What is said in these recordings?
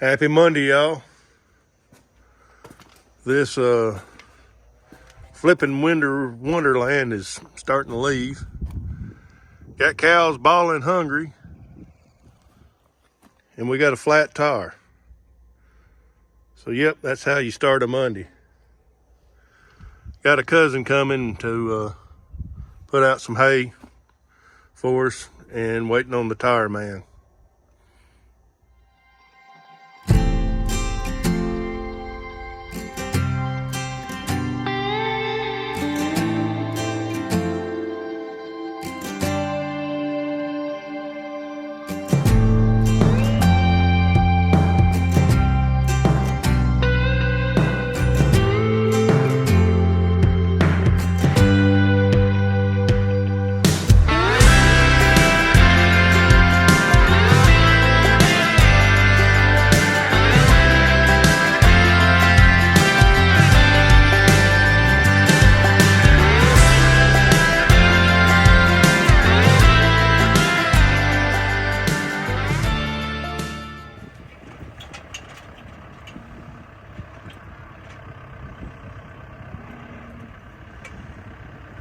Happy Monday, y'all. This flipping wonderland is starting to leave. Got cows bawling hungry, and we got a flat tire. So yep, that's how you start a Monday. Got a cousin coming to put out some hay for us and waiting on the tire man.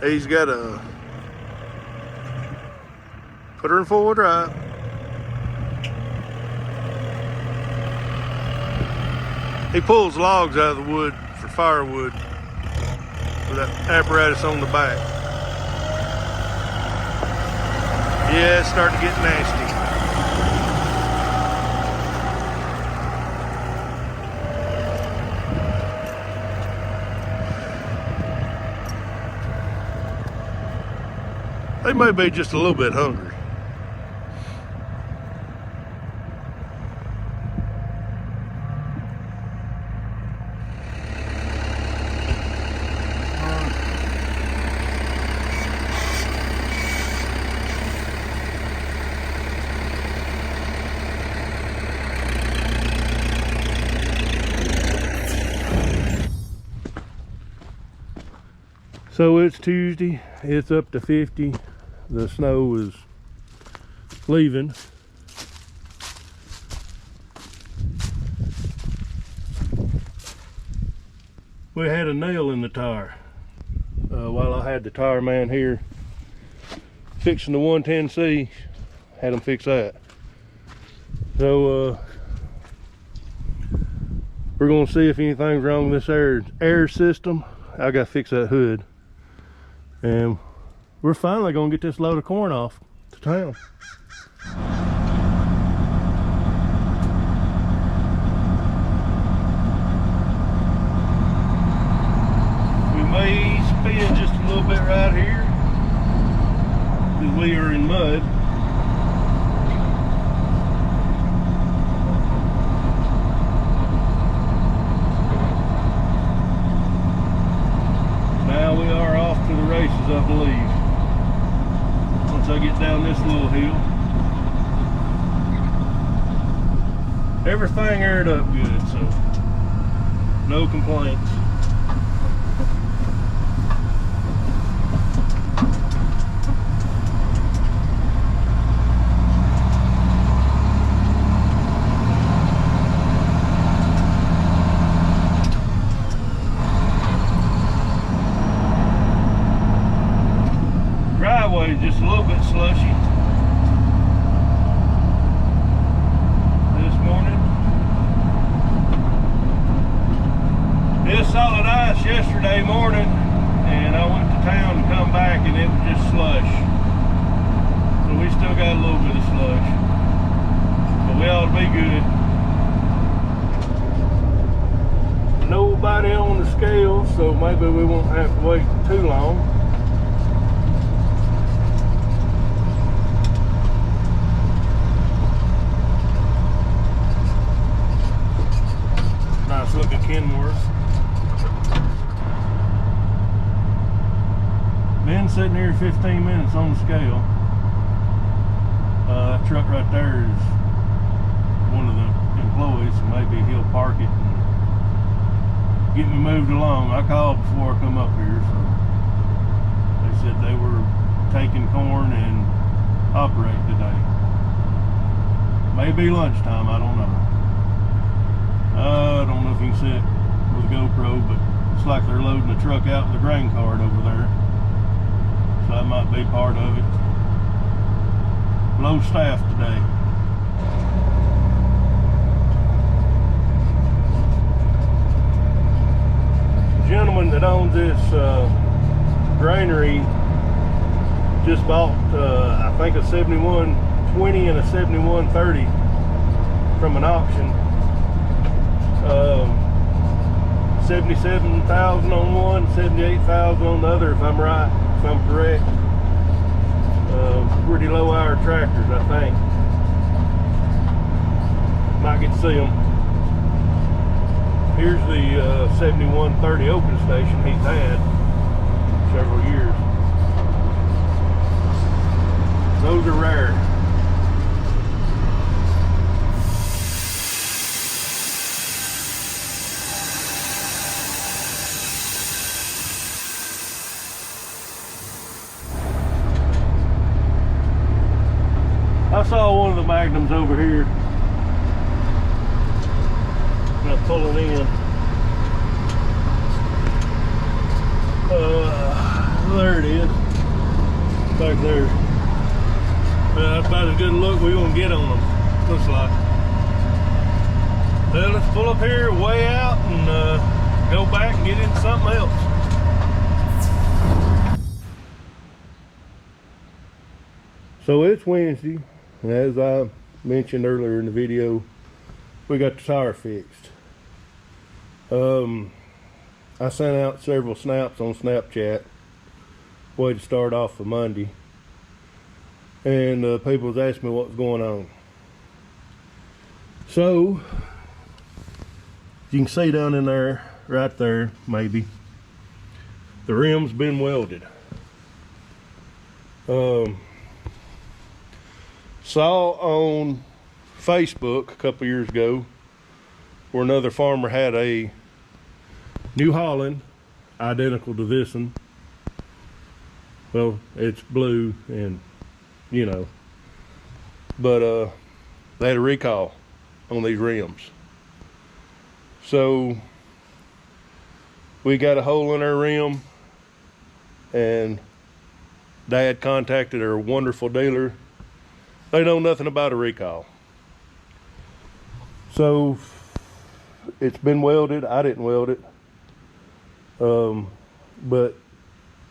He's got a put her in 4-wheel drive. He pulls logs out of the wood for firewood with that apparatus on the back. Yeah, it's starting to get nasty. They may be just a little bit hungry. So it's Tuesday, it's up to 50. The snow is leaving. We had a nail in the tire while I had the tire man here fixing the 110C. Had him fix that. So we're gonna see if anything's wrong with this air system. I gotta fix that hood, and we're finally gonna get this load of corn off to town. We may spin just a little bit right here because we are in mud. Now we are off to the races, I believe. Once I get down this little hill, everything aired up good, so no complaints. Driveway is just a little bit slushy this morning. It was solid ice yesterday morning, and I went to town to come back and it was just slush. So we still got a little bit of slush, but we ought to be good. Nobody on the scale, so maybe we won't have to wait too long. Nice looking Kenworth. Been sitting here 15 minutes on the scale. That truck right there is one of the employees, so maybe he'll park it and get me moved along. I called before I come up here, so they said they were taking corn and operating today. Maybe lunchtime, I don't know. I don't know if you can see it with a GoPro, but it's like they're loading a truck out with a grain cart over there. So that might be part of it. Low staff today. The gentleman that owns this granary just bought I think a 7120 and a 7130 from an auction. 77,000 on one, 78,000 on the other, if I'm right, if I'm correct. Pretty low hour tractors, I think. Might get to see them. Here's the 7130 open station he's had several years. Those are rare. I saw one of the Magnums over here. I'm pulling in. There it is. Back there. That's about as good a look we're gonna get on them. Looks like. Well, let's pull up here, way out, and go back and get into something else. So it's Wednesday. And as I mentioned earlier in the video, we got the tire fixed. I sent out several snaps on Snapchat, way to start off for Monday, and people was asking me what was going on. So you can see down in there, right there, maybe, the rim's been welded. Saw on Facebook a couple years ago where another farmer had a New Holland identical to this one. Well, it's blue and you know, but they had a recall on these rims. So we got a hole in our rim, and Dad contacted our wonderful dealer. They know nothing about a recall. So it's been welded. I didn't weld it, but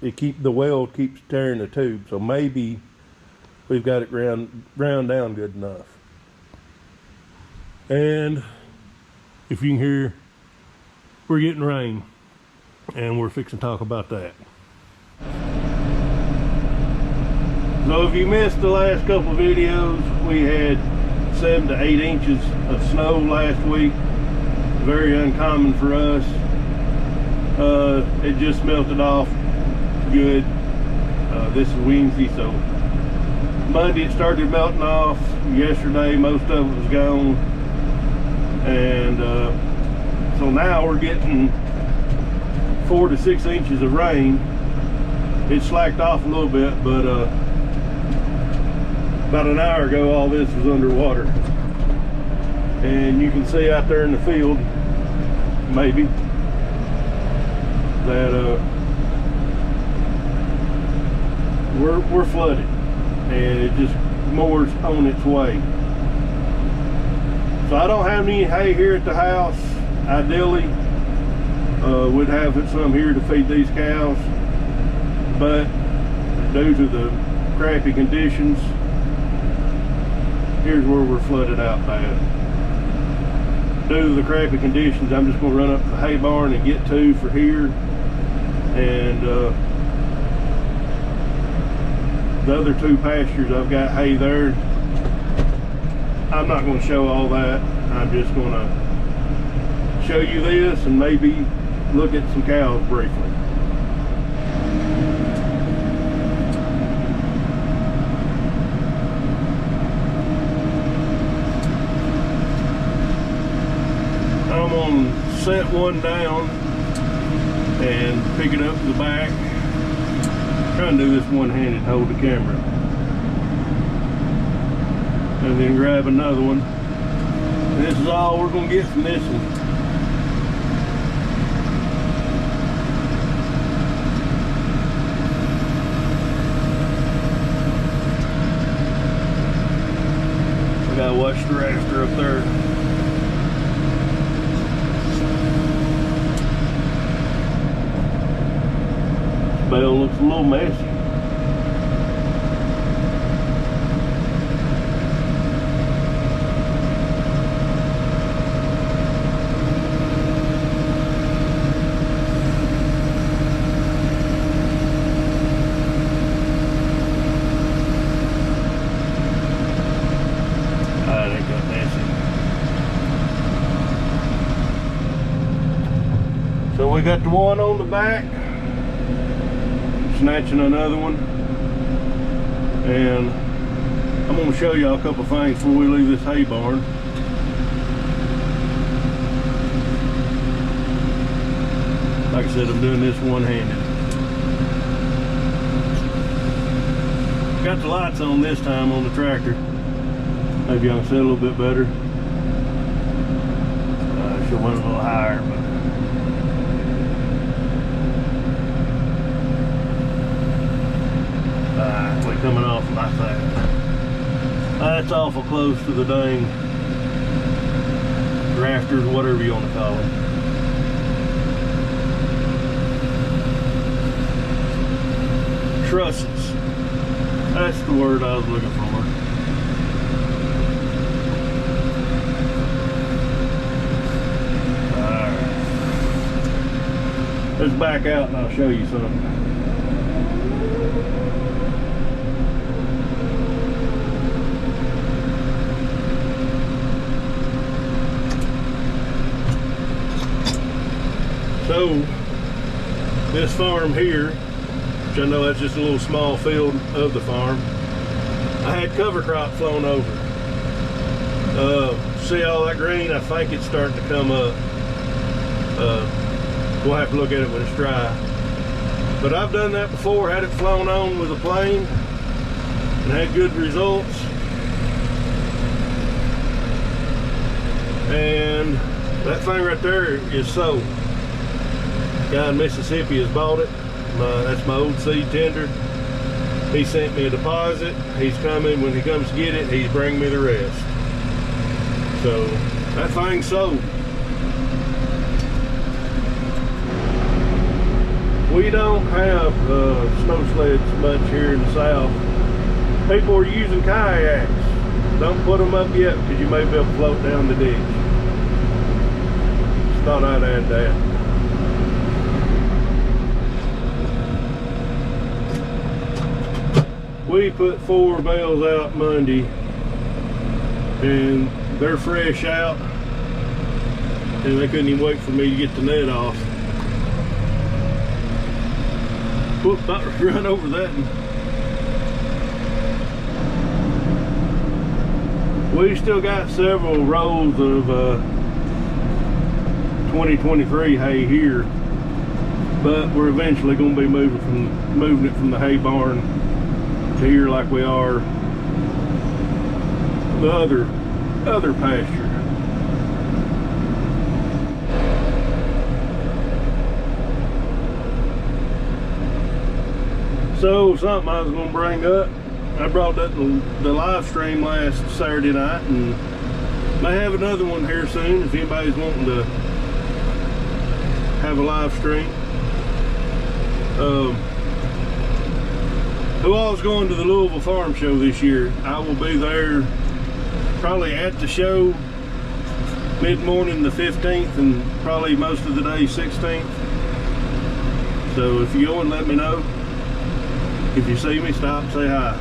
the weld keeps tearing the tube. So maybe we've got it ground down good enough. And if you can hear, we're getting rain, and we're fixing to talk about that. So if you missed the last couple of videos, we had 7 to 8 inches of snow last week. Very uncommon for us. It just melted off good. This is Wednesday, so Monday it started melting off. Yesterday most of it was gone. And so now we're getting 4 to 6 inches of rain. It slacked off a little bit, but about an hour ago all this was underwater, and you can see out there in the field maybe that we're flooded, and it just more's on its way. So I don't have any hay here at the house. Ideally would have some here to feed these cows, but due to the crappy conditions, here's where we're flooded out bad. Due to the crappy conditions, I'm just going to run up to the hay barn and get 2 for here, and the other 2 pastures I've got hay there. I'm not going to show all that. I'm just going to show you this and maybe look at some cows briefly. I'm going to set one down and pick it up to the back. Trying to do this one-handed, hold the camera. And then grab another one This is all we're gonna get from this one. I gotta watch the rafter up there. This bale looks a little messy. So we got the one on the back, snatching another one, and I'm going to show y'all a couple things before we leave this hay barn. Like I said, I'm doing this one-handed. Got the lights on this time on the tractor. Maybe y'all can see a little bit better. Should went a little higher, but we're coming off like that. That's awful close to the dang rafters, whatever you want to call them. Trusses. That's the word I was looking for. Alright. Let's back out and I'll show you something. So, this farm here, which I know that's just a little small field of the farm, I had cover crop flown over. See all that green? I think it's starting to come up. We'll have to look at it when it's dry. But I've done that before, had it flown on with a plane, and had good results. And that thing right there is sold. Guy in Mississippi has bought it. That's my old seed tender. He sent me a deposit. He's coming. When he comes to get it, he's bringing me the rest. So that thing's sold. We don't have snow sleds much here in the south. People are using kayaks. Don't put them up yet because you may be able to float down the ditch. Just thought I'd add that. We put 4 bales out Monday, and they're fresh out, and they couldn't even wait for me to get the net off. Whoop, about to run over that one. We still got several rows of 2023 hay here, but we're eventually going to be moving it from the hay barn to here like we are the other pasture. So something I was going to bring up, I brought that the live stream last Saturday night, and may have another one here soon if anybody's wanting to have a live stream. Who all is going to the Louisville Farm Show this year? I will be there probably at the show mid-morning the 15th and probably most of the day 16th. So if you go and let me know. If you see me, stop and say hi.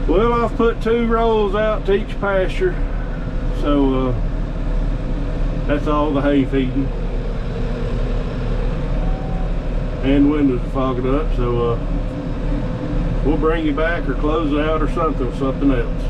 Well, I've put 2 rows out to each pasture, so that's all the hay feeding. And windows are fogged up, so we'll bring you back or close it out or something else.